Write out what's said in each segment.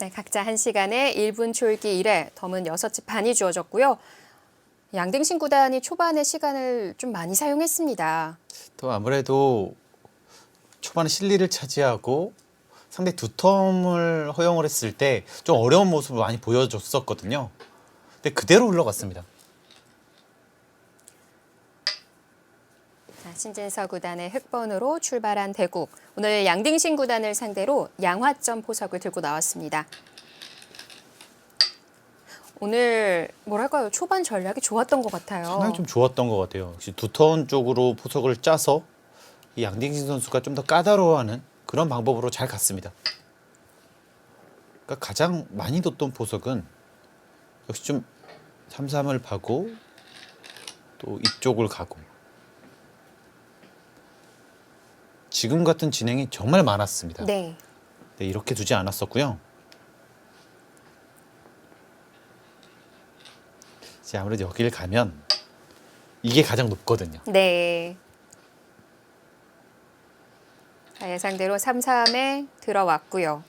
네, 각자 1시간에 1분 초읽기 1회, 덤은 6집 반이 주어졌고요. 양등신 구단이 초반에 시간을 좀 많이 사용했습니다. 또 아무래도 초반에 실리를 차지하고 상대 두 텀을 허용을 했을 때 좀 어려운 모습을 많이 보여줬었거든요. 근데 그대로 흘러갔습니다. 자, 신진서 구단의 흑번으로 출발한 대국. 오늘 양등신 구단을 상대로 양화점 포석을 들고 나왔습니다. 오늘 뭐랄까요, 초반 전략이 좋았던 것 같아요. 상당히 좀 좋았던 것 같아요. 역시 두 턴 쪽으로 포석을 짜서 이 양딩신 선수가 좀 더 까다로워하는 그런 방법으로 잘 갔습니다. 그러니까 가장 많이 뒀던 포석은 역시 좀 3-3을 파고 또 이쪽을 가고 지금 같은 진행이 정말 많았습니다. 네. 네, 이렇게 두지 않았었고요. 이제 아무래도 여기를 가면 이게 가장 높거든요. 네. 자, 예상대로 3-3에 들어왔고요.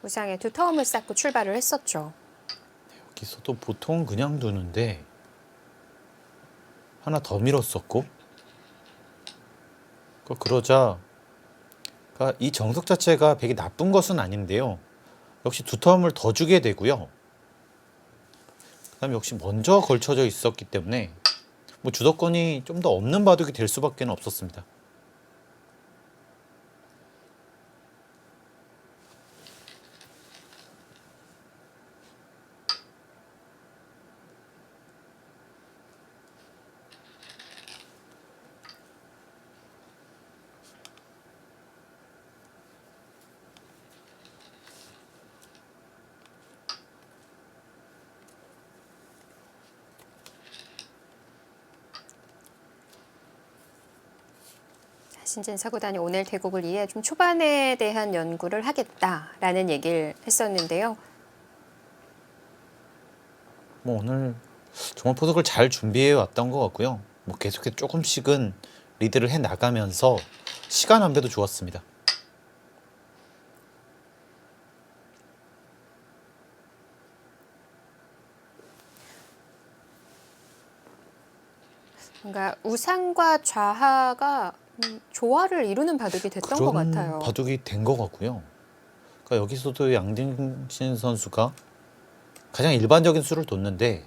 우상에 두 텀을 쌓고 출발을 했었죠. 여기서도 보통 그냥 두는데 하나 더 밀었었고 그러자 그러니까 이 정석 자체가 되게 나쁜 것은 아닌데요. 역시 두 텀을 더 주게 되고요. 그다음에 역시 먼저 걸쳐져 있었기 때문에 뭐 주도권이 좀 더 없는 바둑이 될 수밖에 없었습니다. 신진서 구단이 오늘 대국을 위해 좀 초반에 대한 연구를 하겠다라는 얘기를 했었는데요. 뭐 오늘 정말 포석을 잘 준비해 왔던 것 같고요. 뭐 계속해서 조금씩은 리드를 해 나가면서 시간 안배도 좋았습니다. 뭔가 우상과 좌하가 조화를 이루는 바둑이 됐던 것 그런 같아요. 바둑이 된 것 같고요. 그러니까 여기서도 양딩신 선수가 가장 일반적인 수를 뒀는데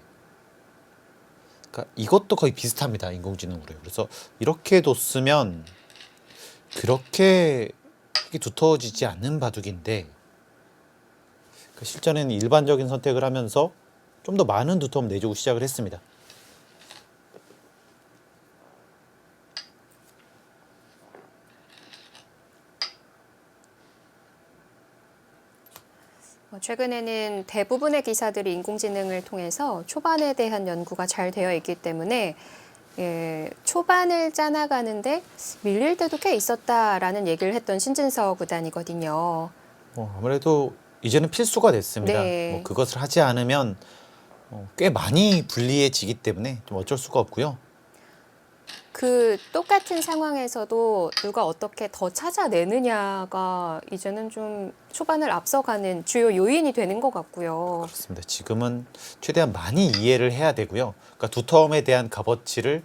그러니까 이것도 거의 비슷합니다. 인공지능으로요. 그래서 이렇게 뒀으면 그렇게 두터워지지 않는 바둑인데 그러니까 실전에는 일반적인 선택을 하면서 좀 더 많은 두터움 내주고 시작을 했습니다. 최근에는 대부분의 기사들이 인공지능을 통해서 초반에 대한 연구가 잘 되어 있기 때문에 초반을 짜나가는데 밀릴 때도 꽤 있었다라는 얘기를 했던 신진서 구단이거든요. 아무래도 이제는 필수가 됐습니다. 네. 뭐 그것을 하지 않으면 꽤 많이 불리해지기 때문에 좀 어쩔 수가 없고요. 그 똑같은 상황에서도 누가 어떻게 더 찾아내느냐가 이제는 좀 초반을 앞서가는 주요 요인이 되는 것 같고요. 그렇습니다. 지금은 최대한 많이 이해를 해야 되고요. 그러니까 두 텀에 대한 값어치를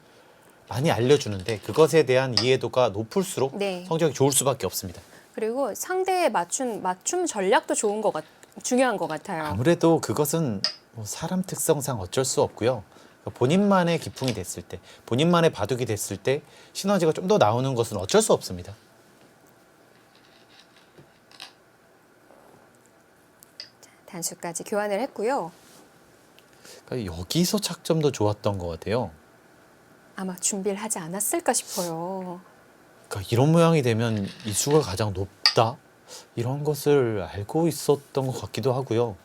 많이 알려주는데 그것에 대한 이해도가 높을수록 네. 성적이 좋을 수밖에 없습니다. 그리고 상대에 맞춘 맞춤 전략도 중요한 것 같아요. 아무래도 그것은 뭐 사람 특성상 어쩔 수 없고요. 그러니까 본인만의 기풍이 됐을 때, 본인만의 바둑이 됐을 때 시너지가 좀 더 나오는 것은 어쩔 수 없습니다. 단수까지 교환을 했고요. 그러니까 여기서 착점도 좋았던 것 같아요. 아마 준비를 하지 않았을까 싶어요. 그러니까 이런 모양이 되면 이 수가 가장 높다? 이런 것을 알고 있었던 것 같기도 하고요.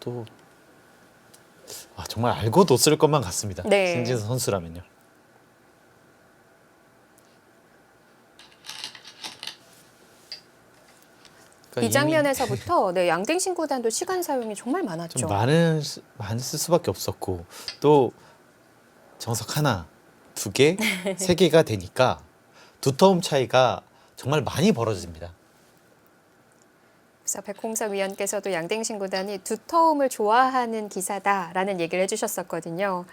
또 정말 알고 뒀을 것만 같습니다. 네. 신진서 선수라면요. 그러니까 이 이미 장면에서부터 네, 양댕신 구단도 시간 사용이 정말 많았죠. 좀 많이 쓸 수밖에 없었고 또 정석 하나, 두 개, 세 개가 되니까 두터움 차이가 정말 많이 벌어집니다. 그래서 백홍석 위원께서도 양댕신 구단이 두터움을 좋아하는 기사다라는 얘기를 해주셨었거든요.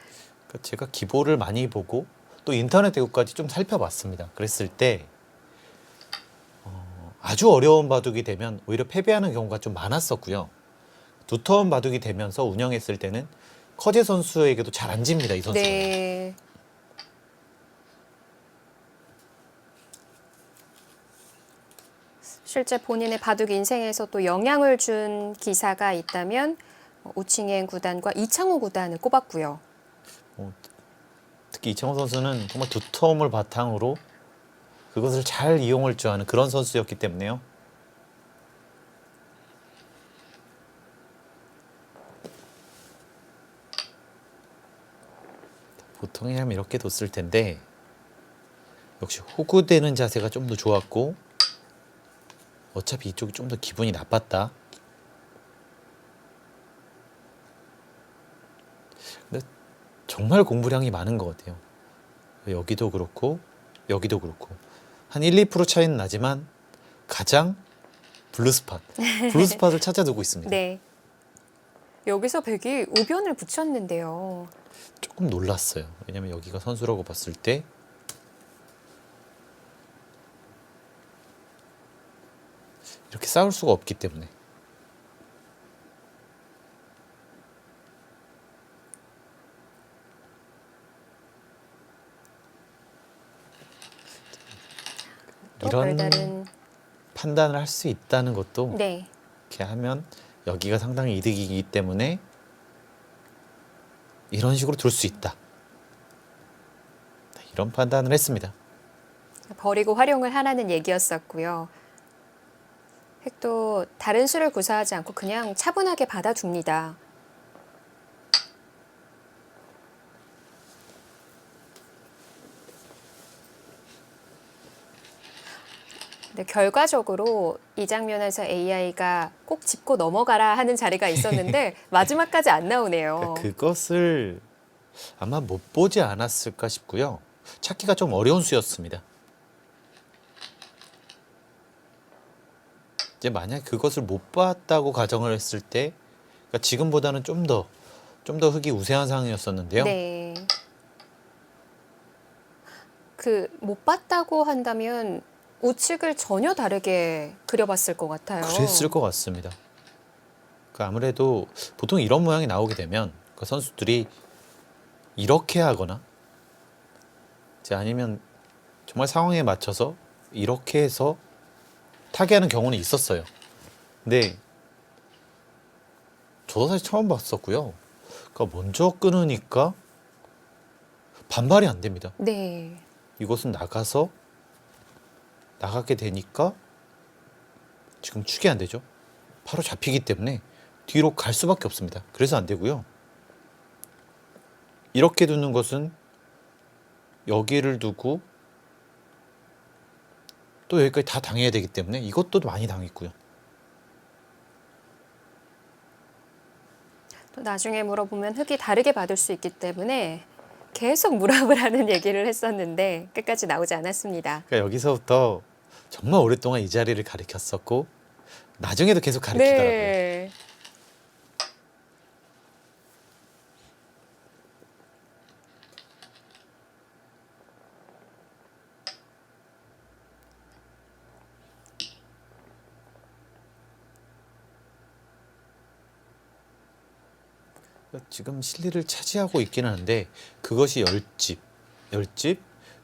그러니까 제가 기보를 많이 보고 또 인터넷 대국까지 좀 살펴봤습니다. 그랬을 때 아주 어려운 바둑이 되면 오히려 패배하는 경우가 좀 많았었고요. 두터운 바둑이 되면서 운영했을 때는 커제 선수에게도 잘 안 집니다. 이 선수가. 네. 실제 본인의 바둑 인생에서 또 영향을 준 기사가 있다면 우칭행 구단과 이창호 구단을 꼽았고요. 특히 이창호 선수는 정말 두터움을 바탕으로 그것을 잘 이용할 줄 아는 그런 선수였기 때문에요. 보통이라면 이렇게 뒀을 텐데 역시 호구되는 자세가 좀 더 좋았고 어차피 이쪽이 좀 더 기분이 나빴다. 근데 정말 공부량이 많은 것 같아요. 여기도 그렇고 여기도 그렇고 한 1, 2% 차이는 나지만 가장 블루스팟을 찾아두고 있습니다. 네. 여기서 백이 우변을 붙였는데요. 조금 놀랐어요. 왜냐면 여기가 선수라고 봤을 때 이렇게 싸울 수가 없기 때문에. 또 이런 별다른 판단을 할 수 있다는 것도 네. 이렇게 하면 여기가 상당히 이득이기 때문에 이런 식으로 둘 수 있다. 이런 판단을 했습니다. 버리고 활용을 하라는 얘기였었고요. 획도 다른 수를 구사하지 않고 그냥 차분하게 받아둡니다. 근데 결과적으로 이 장면에서 AI가 꼭 짚고 넘어가라 하는 자리가 있었는데 마지막까지 안 나오네요. 그러니까 그것을 아마 못 보지 않았을까 싶고요. 찾기가 좀 어려운 수였습니다. 이제 만약 그것을 못 봤다고 가정을 했을 때, 그러니까 지금보다는 좀 더 흙이 우세한 상황이었었는데요. 네. 그 못 봤다고 한다면 우측을 전혀 다르게 그려봤을 것 같아요. 그랬을 것 같습니다. 그러니까 아무래도 보통 이런 모양이 나오게 되면 그 선수들이 이렇게 하거나 이제 아니면 정말 상황에 맞춰서 이렇게 해서 타개하는 경우는 있었어요. 근데 저도 사실 처음 봤었고요. 그러니까 먼저 끊으니까 반발이 안 됩니다. 네. 이것은 나가게 되니까 지금 축이 안 되죠. 바로 잡히기 때문에 뒤로 갈 수밖에 없습니다. 그래서 안 되고요. 이렇게 두는 것은 여기를 두고 또 여기까지 다 당해야 되기 때문에 이것도 많이 당했고요. 또 나중에 물어보면 흙이 다르게 받을 수 있기 때문에 계속 물어을 하는 얘기를 했었는데 끝까지 나오지 않았습니다. 그러니까 여기서부터 정말 오랫동안 이 자리를 가리켰었고 나중에도 계속 가리키더라고요. 네. 지금 실리를 차지하고 있기는 한데 그것이 10집,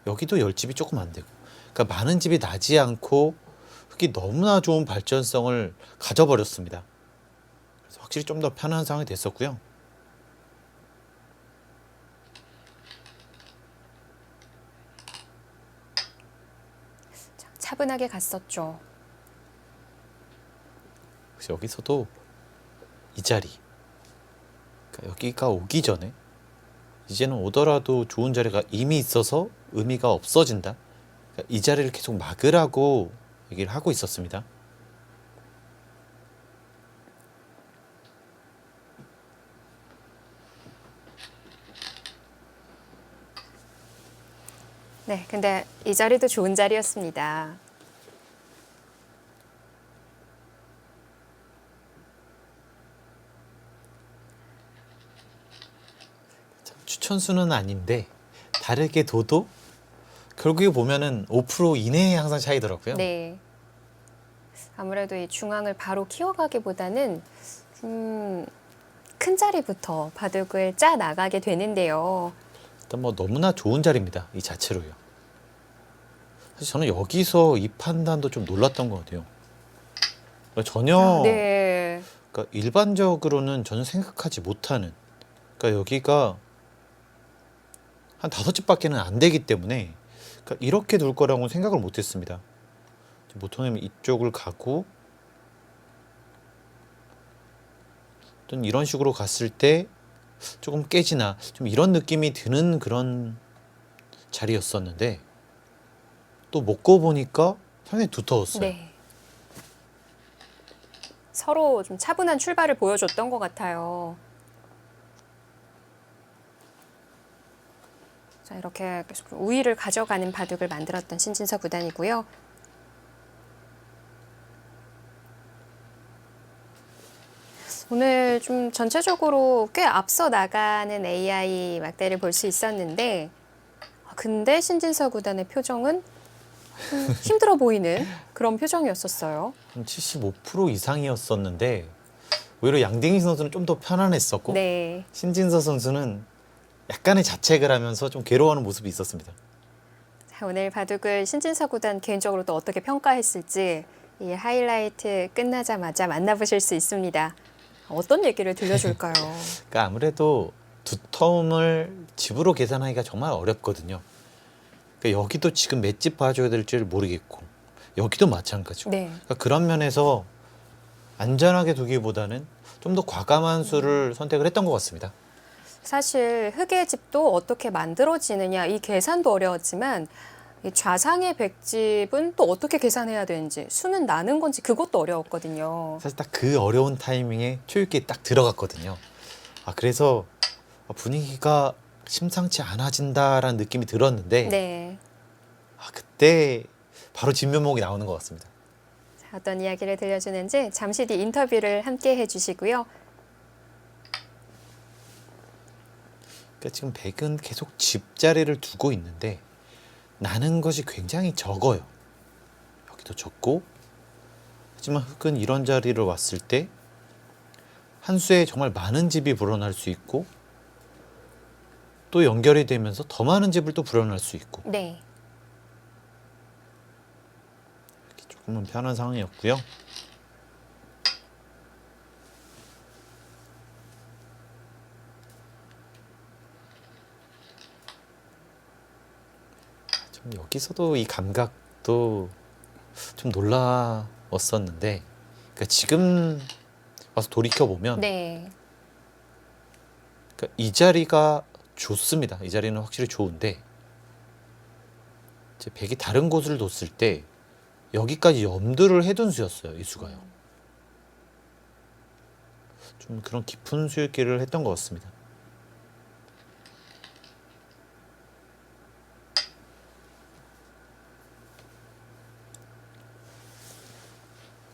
여기도 10집이 조금 안 되고 그러니까 많은 집이 나지 않고 흙이 너무나 좋은 발전성을 가져버렸습니다. 그래서 확실히 좀 더 편한 상황이 됐었고요. 차분하게 갔었죠. 그래서 여기서도 이 자리, 그러니까 여기가 오기 전에 이제는 오더라도 좋은 자리가 이미 있어서 의미가 없어진다. 그러니까 이 자리를 계속 막으라고 얘기를 하고 있었습니다. 네, 근데 이 자리도 좋은 자리였습니다. 추천수는 아닌데 다르게 둬도 결국에 보면은 5% 이내에 항상 차이더라고요. 네. 아무래도 이 중앙을 바로 키워가기보다는 큰 자리부터 바둑을 짜 나가게 되는데요. 일단 뭐 너무나 좋은 자리입니다. 이 자체로요. 사실 저는 여기서 이 판단도 좀 놀랐던 것 같아요. 그러니까 전혀 네. 그러니까 일반적으로는 전혀 생각하지 못하는 그러니까 여기가 한 5집밖에는 안 되기 때문에 그러니까 이렇게 둘 거라고는 생각을 못했습니다. 보통은 이쪽을 가고 어떤 이런 식으로 갔을 때 조금 깨지나 좀 이런 느낌이 드는 그런 자리였었는데 또 먹고 보니까 상당히 두터웠어요. 네. 서로 좀 차분한 출발을 보여줬던 것 같아요. 자, 이렇게 계속 우위를 가져가는 바둑을 만들었던 신진서 구단이고요. 오늘 좀 전체적으로 꽤 앞서 나가는 AI 막대를 볼 수 있었는데, 근데 신진서 구단의 표정은 힘들어 보이는 그런 표정이었었어요. 한 75% 이상이었었는데 오히려 양딩희 선수는 좀 더 편안했었고 네. 신진서 선수는 약간의 자책을 하면서 좀 괴로워하는 모습이 있었습니다. 자, 오늘 바둑을 신진서 구단 개인적으로 또 어떻게 평가했을지 이 하이라이트 끝나자마자 만나보실 수 있습니다. 어떤 얘기를 들려줄까요? 그러니까 아무래도 두텀을 집으로 계산하기가 정말 어렵거든요. 그러니까 여기도 지금 맷집 봐줘야 될지를 모르겠고 여기도 마찬가지고 네. 그러니까 그런 면에서 안전하게 두기보다는 좀 더 과감한 수를 선택을 했던 것 같습니다. 사실 흙의 집도 어떻게 만들어지느냐 이 계산도 어려웠지만 이 좌상의 백집은 또 어떻게 계산해야 되는지 수는 나는 건지 그것도 어려웠거든요. 사실 딱 그 어려운 타이밍에 초읽기에 딱 들어갔거든요. 그래서 분위기가 심상치 않아진다라는 느낌이 들었는데 네. 그때 바로 진면목이 나오는 것 같습니다. 자, 어떤 이야기를 들려주는지 잠시 뒤 인터뷰를 함께 해주시고요. 그러니까 지금 백은 계속 집자리를 두고 있는데 나는 것이 굉장히 적어요. 여기도 적고 하지만 흑은 이런 자리를 왔을 때 한 수에 정말 많은 집이 불어날 수 있고 또 연결이 되면서 더 많은 집을 또 불어날 수 있고 네. 이렇게 조금은 편한 상황이었고요. 좀 여기서도 이 감각도 좀 놀라웠었는데 그러니까 지금 와서 돌이켜 보면 네. 그러니까 이 자리가 좋습니다. 이 자리는 확실히 좋은데 이제 백이 다른 곳을 뒀을 때 여기까지 염두를 해둔 수였어요. 이 수가요. 좀 그런 깊은 수읽기를 했던 것 같습니다.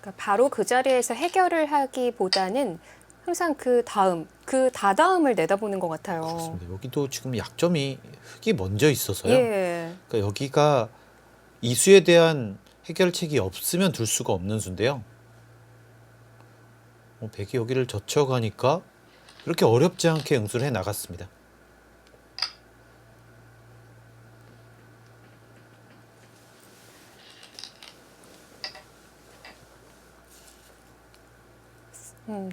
그러니까 바로 그 자리에서 해결을 하기보다는 항상 그 다음, 그 다다음을 내다보는 것 같아요. 그렇습니다. 여기도 지금 약점이 흑이 먼저 있어서요. 예. 그러니까 여기가 이 수에 대한 해결책이 없으면 둘 수가 없는 수인데요. 백이 여기를 젖혀가니까 그렇게 어렵지 않게 응수를 해 나갔습니다.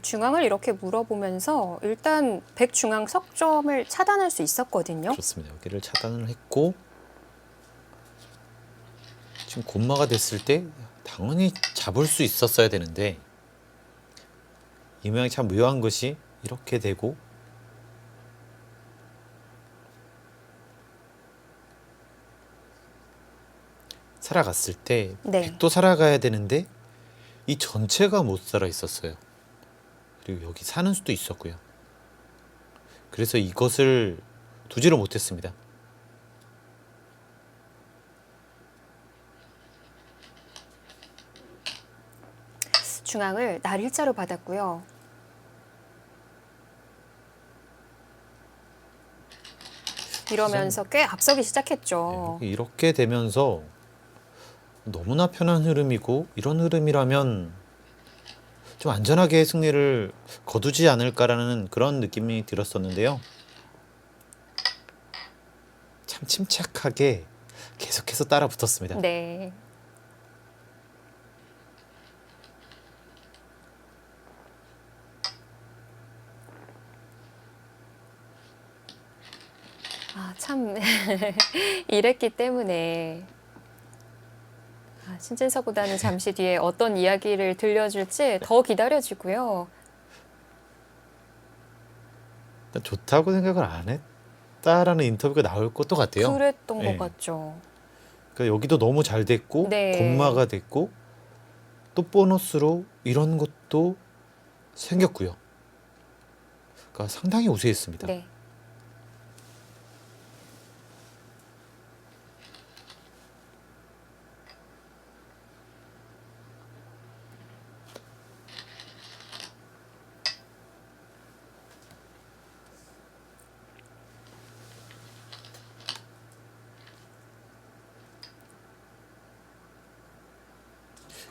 중앙을 이렇게 물어보면서 일단 백중앙 석점을 차단할 수 있었거든요. 좋습니다. 여기를 차단을 했고 지금 곤마가 됐을 때 당연히 잡을 수 있었어야 되는데 이 모양이 참 묘한 것이 이렇게 되고 살아갔을 때 네. 백도 살아가야 되는데 이 전체가 못 살아 있었어요. 그리고 여기 사는 수도 있었고요. 그래서 이것을 두지를 못했습니다. 중앙을 날일자로 받았고요. 이러면서 꽤 앞서기 시작했죠. 이렇게 되면서 너무나 편한 흐름이고 이런 흐름이라면 좀 안전하게 승리를 거두지 않을까라는 그런 느낌이 들었었는데요. 참 침착하게 계속해서 따라 붙었습니다. 네. 아, 참 이랬기 때문에 신진서보다는 잠시 뒤에 어떤 이야기를 들려줄지 더 기다려지고요. 일단 좋다고 생각을 안 했다라는 인터뷰가 나올 것도 같아요. 그랬던 네. 것 같죠. 그러니까 여기도 너무 잘 됐고 네. 공마가 됐고 또 보너스로 이런 것도 생겼고요. 그러니까 상당히 우세했습니다. 네.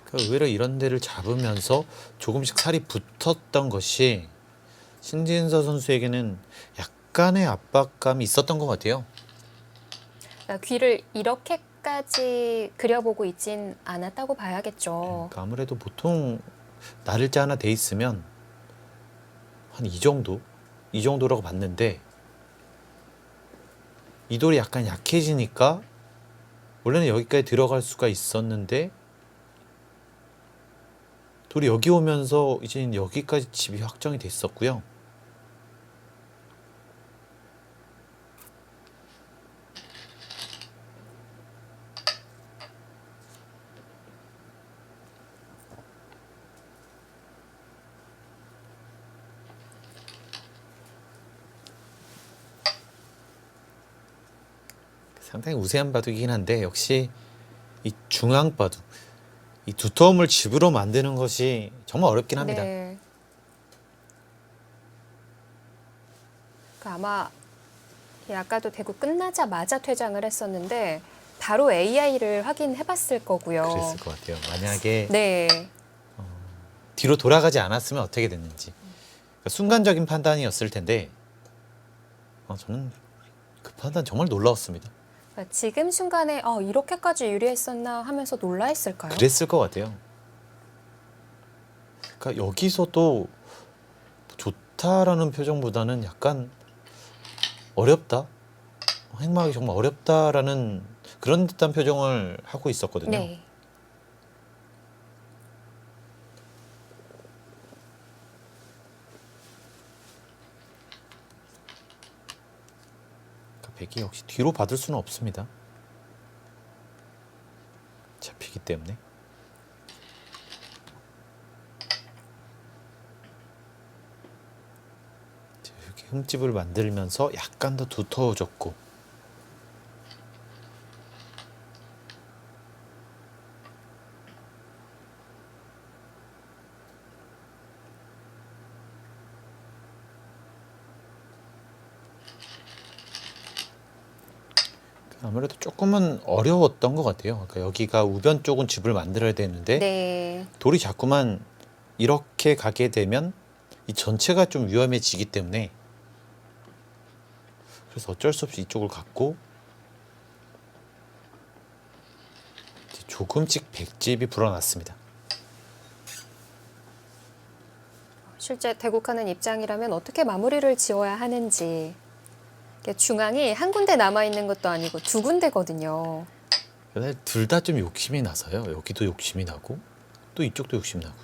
그러니까 의외로 이런 데를 잡으면서 조금씩 살이 붙었던 것이 신진서 선수에게는 약간의 압박감이 있었던 것 같아요. 그러니까 귀를 이렇게까지 그려보고 있진 않았다고 봐야겠죠. 그러니까 아무래도 보통 날일자 하나 돼 있으면 한 이 정도라고 봤는데 이 돌이 약간 약해지니까 원래는 여기까지 들어갈 수가 있었는데 돌이 여기 오면서 이제 여기까지 집이 확정이 됐었고요. 상당히 우세한 바둑이긴 한데 역시 이 중앙 바둑, 이 두터움을 집으로 만드는 것이 정말 어렵긴 합니다. 네. 아마 아까도 대구 끝나자마자 퇴장을 했었는데 바로 AI를 확인해봤을 거고요. 그랬을 것 같아요. 만약에 네. 뒤로 돌아가지 않았으면 어떻게 됐는지 그러니까 순간적인 판단이었을 텐데 저는 그 판단 정말 놀라웠습니다. 그러니까 지금 순간에 이렇게까지 유리했었나 하면서 놀라했을까요? 그랬을 것 같아요. 그러니까 여기서도 좋다라는 표정보다는 약간 어렵다, 행마하기 정말 어렵다라는 그런 듯한 표정을 하고 있었거든요. 네. 그러니까 백이 역시 뒤로 받을 수는 없습니다. 잡히기 때문에. 이렇게 흠집을 만들면서 약간 더 두터워졌고 아무래도 조금은 어려웠던 것 같아요. 그러니까 여기가 우변 쪽은 집을 만들어야 되는데 네. 돌이 자꾸만 이렇게 가게 되면 이 전체가 좀 위험해지기 때문에 그래서 어쩔 수 없이 이쪽을 갔고 이제 조금씩 백집이 불어났습니다. 실제 대국하는 입장이라면 어떻게 마무리를 지어야 하는지. 중앙이 한 군데 남아있는 것도 아니고 두 군데거든요. 둘 다 좀 욕심이 나서요. 여기도 욕심이 나고 또 이쪽도 욕심이 나고.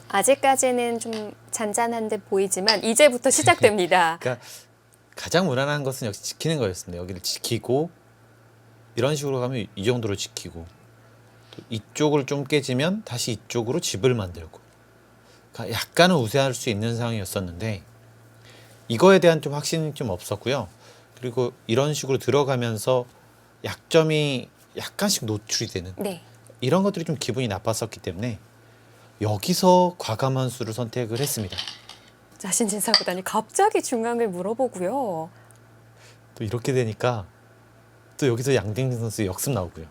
아직까지는 좀 잔잔한 듯 보이지만 이제부터 시작됩니다. 그러니까 가장 무난한 것은 역시 지키는 거였습니다. 여기를 지키고 이런 식으로 가면 이 정도로 지키고 또 이쪽을 좀 깨지면 다시 이쪽으로 집을 만들고 그러니까 약간은 우세할 수 있는 상황이었었는데 이거에 대한 좀 확신이 좀 없었고요. 그리고 이런 식으로 들어가면서 약점이 약간씩 노출이 되는 네. 이런 것들이 좀 기분이 나빴었기 때문에 여기서 과감한 수를 선택을 했습니다. 자신 진사보다니 갑자기 중앙을 물어보고요. 또 이렇게 되니까 또 여기서 양딩 선수 역습 나오고요.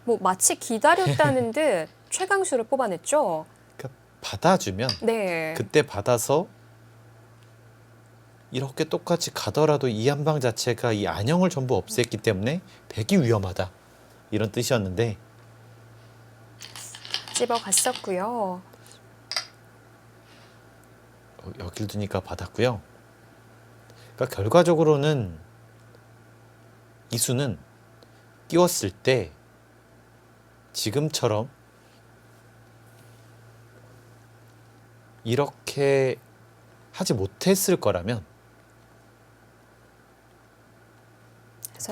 뭐 마치 기다렸다는 듯 최강수를 뽑아냈죠. 그러니까 받아주면 네. 그때 받아서 이렇게 똑같이 가더라도 이 한 방 자체가 이 안형을 전부 없앴기 때문에 백이 위험하다 이런 뜻이었는데 집어갔었고요. 여길 두니까 받았고요. 그러니까 결과적으로는 이 수는 끼웠을 때 지금처럼 이렇게 하지 못했을 거라면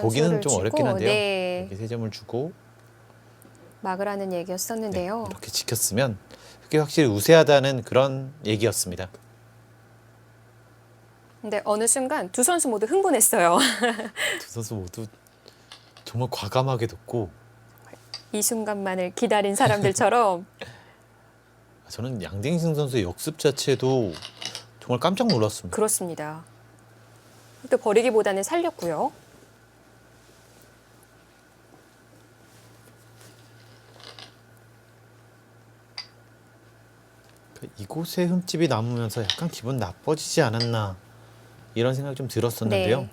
보기는 좀 선수를 어렵긴 주고, 한데요. 네. 여기 세 점을 주고 막으라는 네, 얘기였었는데요. 이렇게 지켰으면 그게 확실히 우세하다는 그런 얘기였습니다. 근데 어느 순간 두 선수 모두 흥분했어요. 두 선수 모두 정말 과감하게 뒀고 이 순간만을 기다린 사람들처럼. 저는 양딩신 선수의 역습 자체도 정말 깜짝 놀랐습니다. 그렇습니다. 또 버리기보다는 살렸고요. 이곳에 흠집이 남으면서 약간 기분 나빠지지 않았나 이런 생각이 좀 들었었는데요. 네.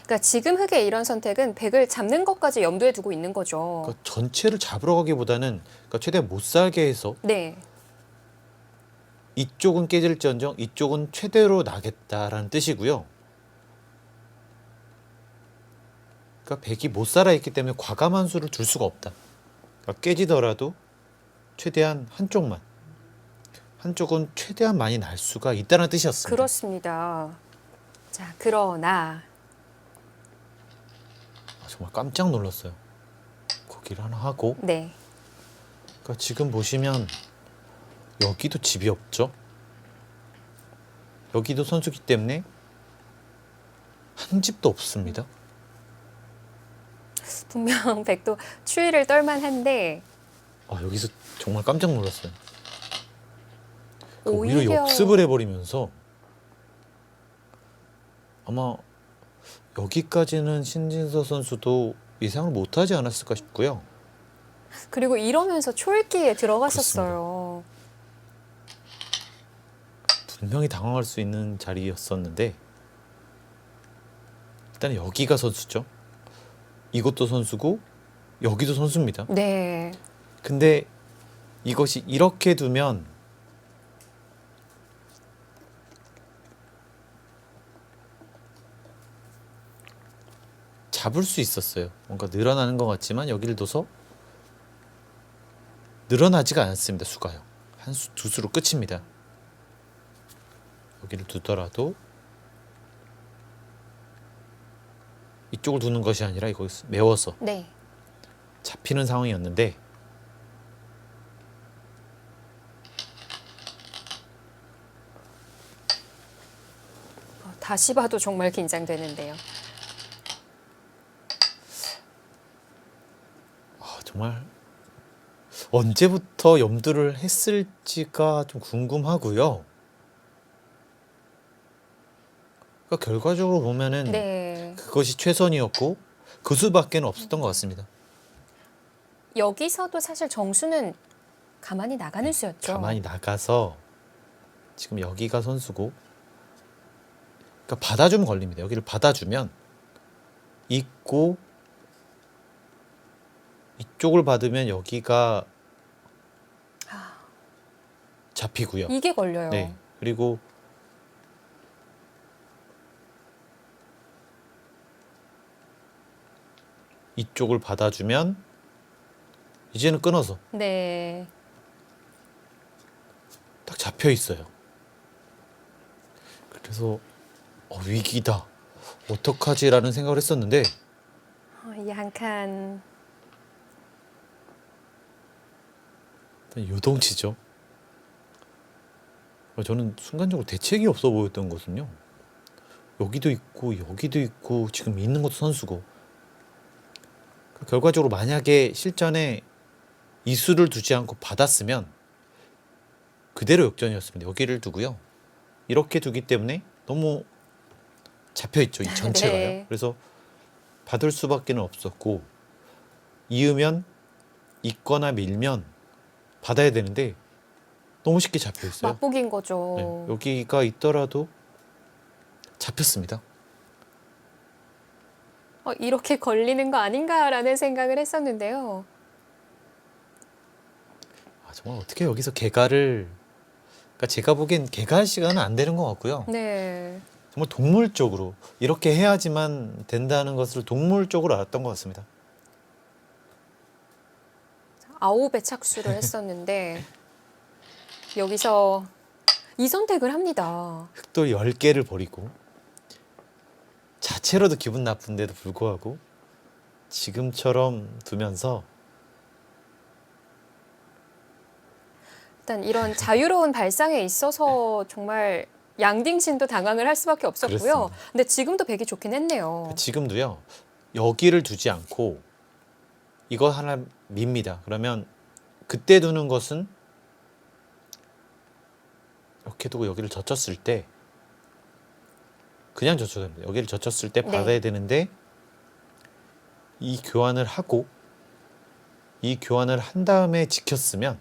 그러니까 지금 흑의 이런 선택은 백을 잡는 것까지 염두에 두고 있는 거죠. 그러니까 전체를 잡으러 가기보다는 그러니까 최대한 못 살게 해서 네. 이쪽은 깨질지언정 이쪽은 최대로 나겠다라는 뜻이고요. 그러니까 백이 못 살아 있기 때문에 과감한 수를 둘 수가 없다. 그러니까 깨지더라도 최대한 한쪽은 최대한 많이 날 수가 있다는 뜻이었습니다. 그렇습니다. 자, 그러나 정말 깜짝 놀랐어요. 거기를 하나 하고 네. 그러니까 지금 보시면 여기도 집이 없죠. 여기도 선수기 때문에 한 집도 없습니다. 분명 백도 추위를 떨만한데 여기서 정말 깜짝 놀랐어요. 오히려 오히려 역습을 해버리면서 아마 여기까지는 신진서 선수도 예상을 못하지 않았을까 싶고요. 그리고 이러면서 초읽기에 들어갔었어요. 분명히 당황할 수 있는 자리였었는데 일단 여기가 선수죠. 이것도 선수고 여기도 선수입니다. 네. 근데 이것이 이렇게 두면 잡을 수 있었어요. 뭔가 늘어나는 것 같지만 여기를 둬서 늘어나지가 않습니다. 수가요. 한 수, 두 수로 끝입니다. 여기를 두더라도 이쪽을 두는 것이 아니라 이거 메워서 네. 잡히는 상황이었는데 다시 봐도 정말 긴장되는데요. 정말 언제부터 염두를 했을지가 좀 궁금하고요. 그러니까 결과적으로 보면은 네. 그것이 최선이었고 그 수밖에는 없었던 것 같습니다. 여기서도 사실 정수는 가만히 나가는 수였죠. 가만히 나가서 지금 여기가 선수고 그러니까 받아주면 걸립니다. 여기를 받아주면 있고 이쪽을 받으면 여기가 잡히고요. 이게 걸려요. 네. 그리고 이쪽을 받아주면 이제는 끊어서 네. 딱 잡혀 있어요. 그래서 위기다. 어떡하지라는 생각을 했었는데 이 한 칸. 일단 요동치죠. 저는 순간적으로 대책이 없어 보였던 것은요. 여기도 있고 여기도 있고 지금 있는 것도 선수고 결과적으로 만약에 실전에 이수를 두지 않고 받았으면 그대로 역전이었습니다. 여기를 두고요. 이렇게 두기 때문에 너무 잡혀있죠. 이 전체가요. 네. 그래서 받을 수밖에 없었고 이으면 있거나 밀면 받아야 되는데 너무 쉽게 잡혀있어요. 맛보기인 거죠. 네, 여기가 있더라도 잡혔습니다. 이렇게 걸리는 거 아닌가라는 생각을 했었는데요. 정말 어떻게 여기서 개가를 그러니까 제가 보기엔 개가할 시간은 안 되는 것 같고요. 네. 정말 동물적으로 이렇게 해야지만 된다는 것을 동물적으로 알았던 것 같습니다. 9의 착수를 했었는데 여기서 이 선택을 합니다. 흑돌 10개를 버리고 자체로도 기분 나쁜데도 불구하고 지금처럼 두면서 일단 이런 자유로운 발상에 있어서 정말 양딩신도 당황을 할 수밖에 없었고요. 그렇습니다. 근데 지금도 백이 좋긴 했네요. 지금도요. 여기를 두지 않고 이거 하나 밉니다. 그러면 그때 두는 것은 이렇게 두고 여기를 젖혔을 때 그냥 젖혀도 됩니다. 여기를 젖혔을 때 네. 받아야 되는데 이 교환을 하고 이 교환을 한 다음에 지켰으면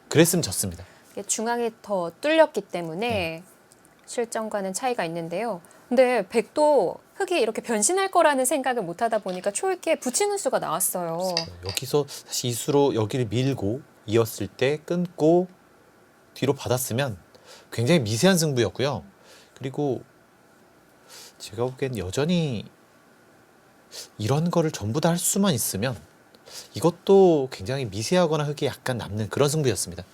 그랬으면 졌습니다. 이게 중앙이 더 뚫렸기 때문에 네. 실전과는 차이가 있는데요. 근데 백도 흑이 이렇게 변신할 거라는 생각을 못 하다 보니까 초읽기에 붙이는 수가 나왔어요. 여기서 다시 이수로 여기를 밀고 이었을 때 끊고 뒤로 받았으면 굉장히 미세한 승부였고요. 그리고 제가 보기엔 여전히 이런 거를 전부 다 할 수만 있으면 이것도 굉장히 미세하거나 흙이 약간 남는 그런 승부였습니다.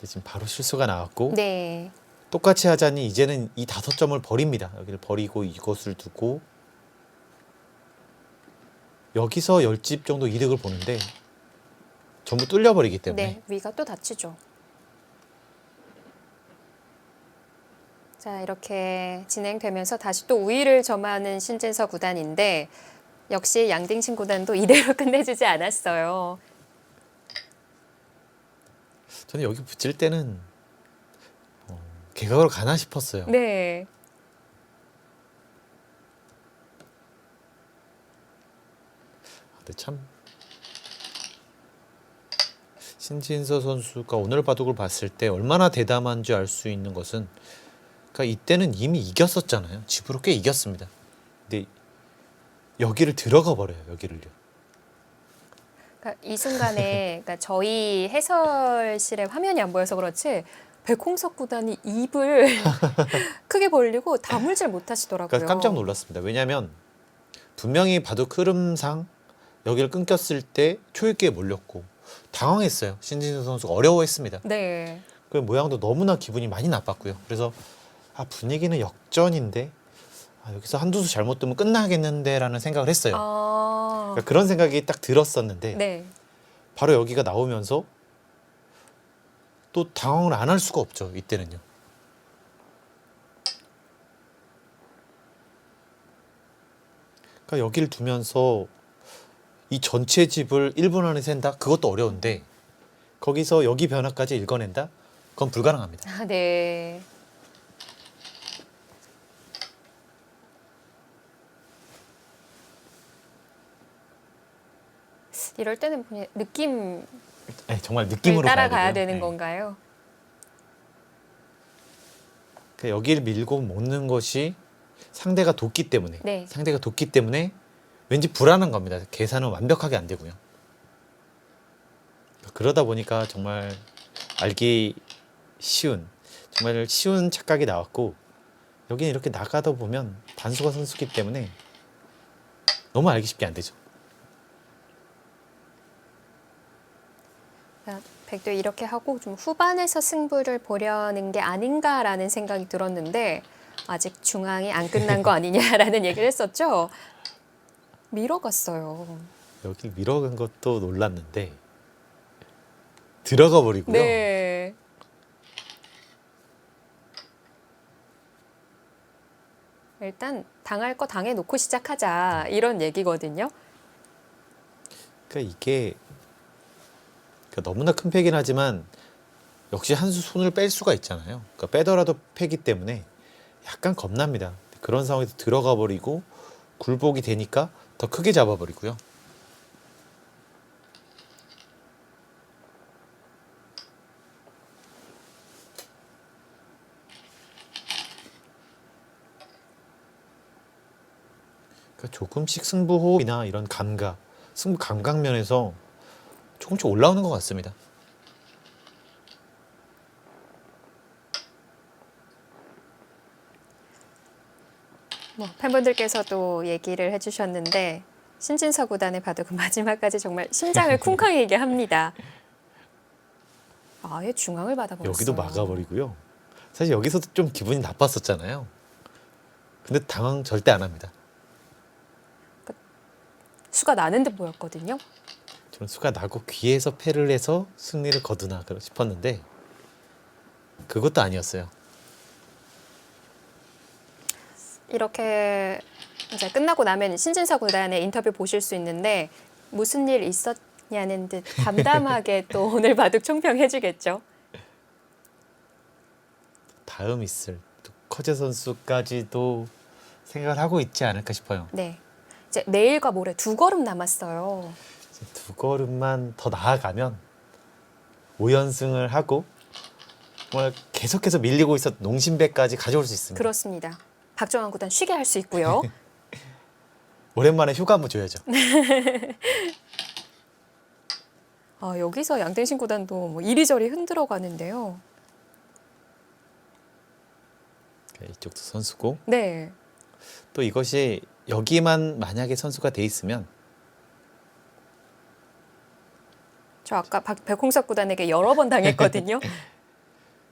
지금 바로 실수가 나왔고 네. 똑같이 하자니 이제는 이 5점을 버립니다. 여기를 버리고 이것을 두고 여기서 10집 정도 이득을 보는데 전부 뚫려버리기 때문에 네. 위가 또 다치죠. 자, 이렇게 진행되면서 다시 또 우위를 점하는 신진서 구단인데 역시 양딩신 구단도 이대로 끝내주지 않았어요. 저는 여기 붙일 때는 개각으로 가나 싶었어요. 네. 근데 참 신진서 선수가 오늘 바둑을 봤을 때 얼마나 대담한지 알 수 있는 것은 그러니까 이때는 이미 이겼었잖아요. 집으로 꽤 이겼습니다. 근데 여기를 들어가 버려요. 여기를요. 그러니까 이 순간에 그러니까 저희 해설실의 화면이 안 보여서 그렇지 백홍석 구단이 입을 크게 벌리고 다물질 못하시더라고요. 그러니까 깜짝 놀랐습니다. 왜냐하면 분명히 바둑 흐름상 여기를 끊겼을 때 초읽기에 몰렸고 당황했어요. 신진서 선수가 어려워했습니다. 네. 그 모양도 너무나 기분이 많이 나빴고요. 그래서 분위기는 역전인데 여기서 한두 수 잘못 두면 끝나겠는데라는 생각을 했어요. 그러니까 그런 생각이 딱 들었었는데 네. 바로 여기가 나오면서 또 당황을 안 할 수가 없죠. 이때는요. 그러니까 여기를 두면서 이 전체 집을 1분 안에 센다? 그것도 어려운데 거기서 여기 변화까지 읽어낸다? 그건 불가능합니다. 아, 네. 이럴 때는 그냥 느낌 정말 느낌으로 가야 따라가야 되고요. 되는 네. 건가요? 그러니까 여기를 밀고 먹는 것이 상대가 돋기 때문에 네. 상대가 돋기 때문에 왠지 불안한 겁니다. 계산은 완벽하게 안 되고요. 그러다 보니까 정말 알기 쉬운 정말 쉬운 착각이 나왔고 여기는 이렇게 나가다 보면 단수가 선수기 때문에 너무 알기 쉽게 안 되죠. 백도 이렇게 하고 좀 후반에서 승부를 보려는 게 아닌가라는 생각이 들었는데 아직 중앙이 안 끝난 거 아니냐라는 얘기를 했었죠. 밀어갔어요. 여기 밀어간 것도 놀랐는데 들어가 버리고요. 네. 일단 당할 거 당해놓고 시작하자 이런 얘기거든요. 그러니까 이게 그러니까 너무나 큰 팩이긴 하지만 역시 한 수 손을 뺄 수가 있잖아요. 그러니까 빼더라도 패기 때문에 약간 겁납니다. 그런 상황에서 들어가 버리고 굴복이 되니까 더 크게 잡아버리고요. 그러니까 조금씩 승부 호흡이나 이런 감각, 승부 감각 면에서 조금씩 올라오는 것 같습니다. 뭐 팬분들께서도 얘기를 해주셨는데 신진서 구단의 바둑은 마지막까지 정말 심장을 쿵쾅이게 합니다. 아예 중앙을 받아버렸어요. 여기도 막아버리고요. 사실 여기서도 좀 기분이 나빴었잖아요. 근데 당황 절대 안 합니다. 수가 나는 듯 보였거든요. 저는 수가 나고 귀에서 패를 해서 승리를 거두나 싶었는데 그것도 아니었어요. 이렇게 이제 끝나고 나면 신진서 구단의 인터뷰 보실 수 있는데 무슨 일 있었냐는 듯 담담하게 또 오늘 바둑 총평해주겠죠. 다음 있을 또 커제 선수까지도 생각을 하고 있지 않을까 싶어요. 네, 이제 내일과 모레 2걸음 남았어요. 이제 두 걸음만 더 나아가면 5연승을 하고 정말 계속해서 밀리고 있었던 농심배까지 가져올 수 있습니다. 그렇습니다. 박정환 구단 쉬게 할 수 있고요. 오랜만에 휴가 한번 줘야죠. 여기서 양땡신 구단도 뭐 이리저리 흔들어 가는데요. 이쪽도 선수고 네, 또 이것이 여기만 만약에 선수가 돼 있으면 저 아까 백홍석 구단에게 여러 번 당했거든요.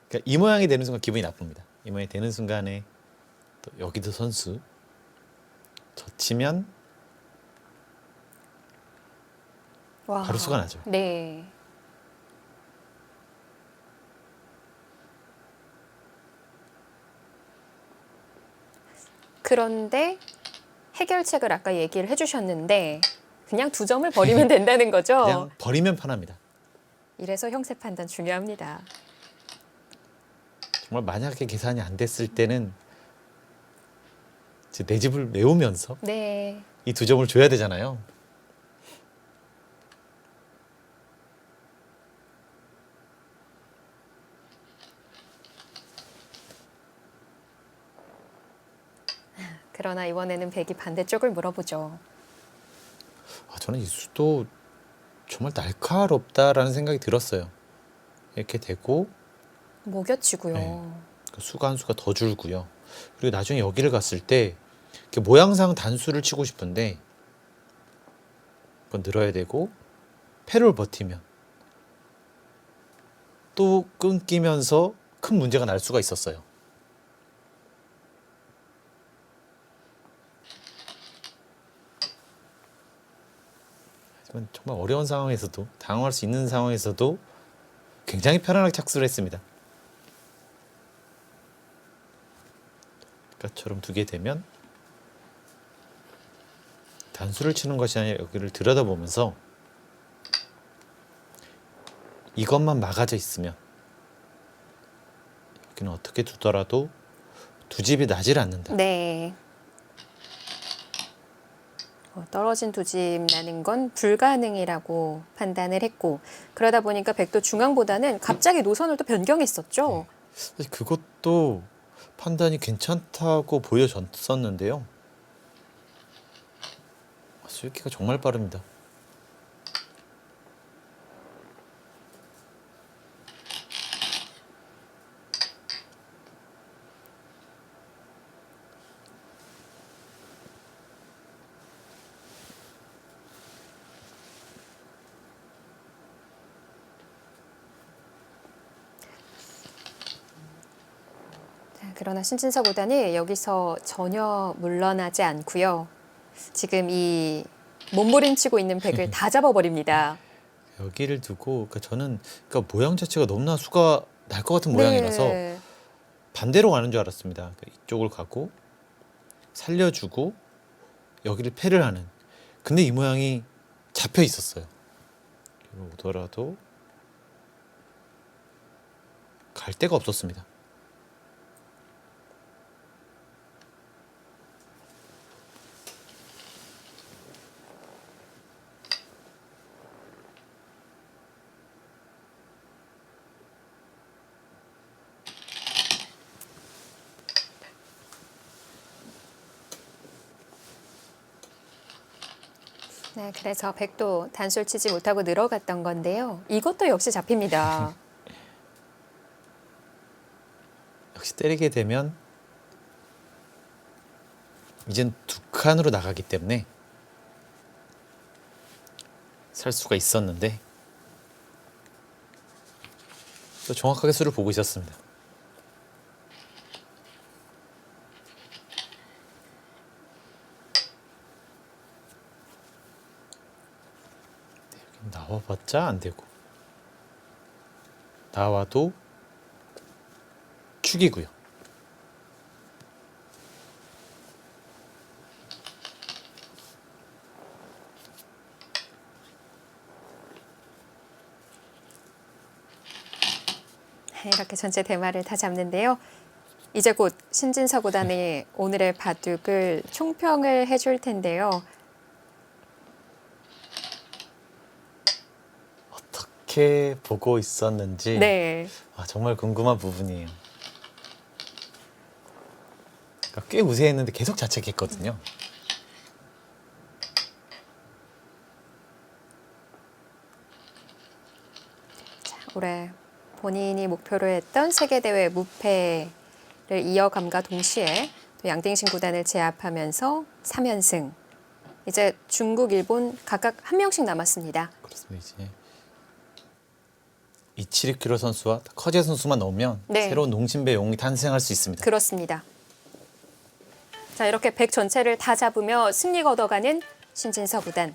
그러니까 이 모양이 되는 순간 기분이 나쁩니다. 이 모양이 되는 순간에 또 여기도 선수 젖히면 와. 바로 수가 나죠. 네. 그런데 해결책을 아까 얘기를 해주셨는데 그냥 2점을 버리면 된다는 거죠. 그냥 버리면 편합니다. 이래서 형세 판단 중요합니다. 정말 만약에 계산이 안 됐을 때는 이제 내 집을 메우면서 네. 이 2점을 줘야 되잖아요. 그러나 이번에는 백이 반대쪽을 물어보죠. 저는 이 수도 정말 날카롭다라는 생각이 들었어요. 이렇게 되고 목여치고요. 네. 그 수가 한 수가 더 줄고요. 그리고 나중에 여기를 갔을 때 이렇게 모양상 단수를 치고 싶은데 그건 늘어야 되고 패를 버티면 또 끊기면서 큰 문제가 날 수가 있었어요. 하지만 정말 어려운 상황에서도 당황할 수 있는 상황에서도 굉장히 편안하게 착수를 했습니다. 아까처럼 두게 되면 단수를 치는 것이 아니라 여기를 들여다보면서 이것만 막아져 있으면 여기는 어떻게 두더라도 두 집이 나질 않는다. 네. 떨어진 2집 나는 건 불가능이라고 판단을 했고 그러다 보니까 백도 중앙보다는 갑자기 노선을 또 변경했었죠. 사실 그것도 판단이 괜찮다고 보여졌었는데요. 수유기가 정말 빠릅니다. 그러나 신진서 구단이 여기서 전혀 물러나지 않고요. 지금 이 몸부림치고 있는 백을 다 잡아버립니다. 여기를 두고 그러니까 저는 그러니까 모양 자체가 너무나 수가 날 것 같은 모양이라서 네. 반대로 가는 줄 알았습니다. 그러니까 이쪽을 가고 살려주고 여기를 패를 하는. 근데 이 모양이 잡혀 있었어요. 오더라도 갈 데가 없었습니다. 네, 그래서 백도 단술 치지 못하고 늘어갔던 건데요. 이것도 역시 잡힙니다. 역시 때리게 되면 이젠 두 칸으로 나가기 때문에 살 수가 있었는데 또 정확하게 수를 보고 있었습니다. 나와봤자 안 되고 나와도 축이고요. 이렇게 전체 대마를 다 잡는데요. 이제 곧 신진서 구단이 오늘의 바둑을 총평을 해줄 텐데요. 어떻게 보고 있었는지 네, 정말 궁금한 부분이에요. 그러니까 꽤 우세했는데 계속 자책했거든요. 올해 본인이 목표로 했던 세계대회 무패를 이어감과 동시에 또 양딩신 구단을 제압하면서 3연승. 이제 중국, 일본 각각 한 명씩 남았습니다. 그렇습니다. 이제 이치리키로 선수와 커제 선수만 넣으면 네. 새로운 농심배 영웅이 탄생할 수 있습니다. 그렇습니다. 자, 이렇게 100 전체를 다 잡으며 승리 거둬가는 신진서 구단.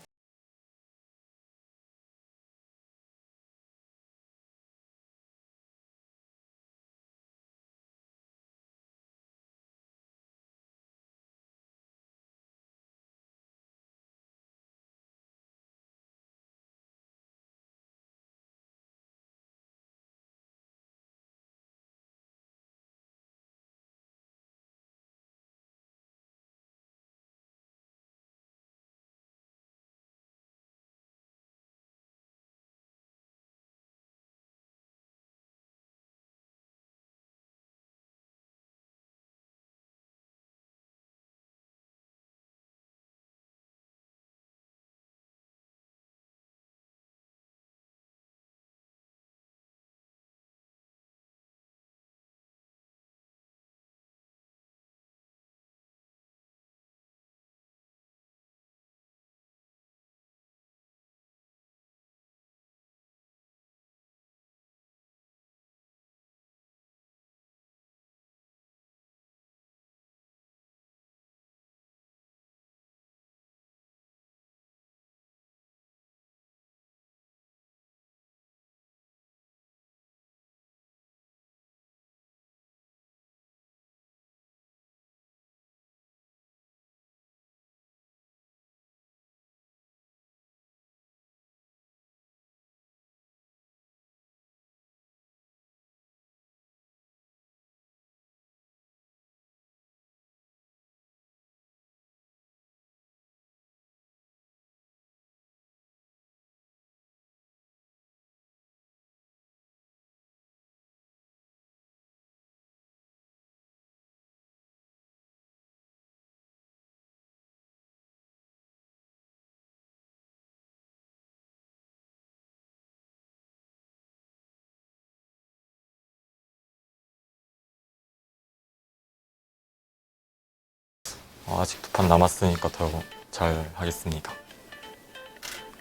아직 두 판 남았으니까 더 잘 하겠습니다.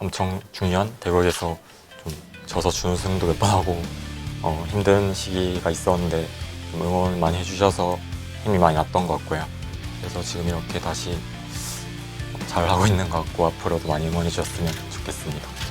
엄청 중요한 대국에서 좀 져서 준우승도 몇 번 하고 힘든 시기가 있었는데 좀 응원 많이 해주셔서 힘이 많이 났던 것 같고요. 그래서 지금 이렇게 다시 잘 하고 있는 것 같고 앞으로도 많이 응원해 주셨으면 좋겠습니다.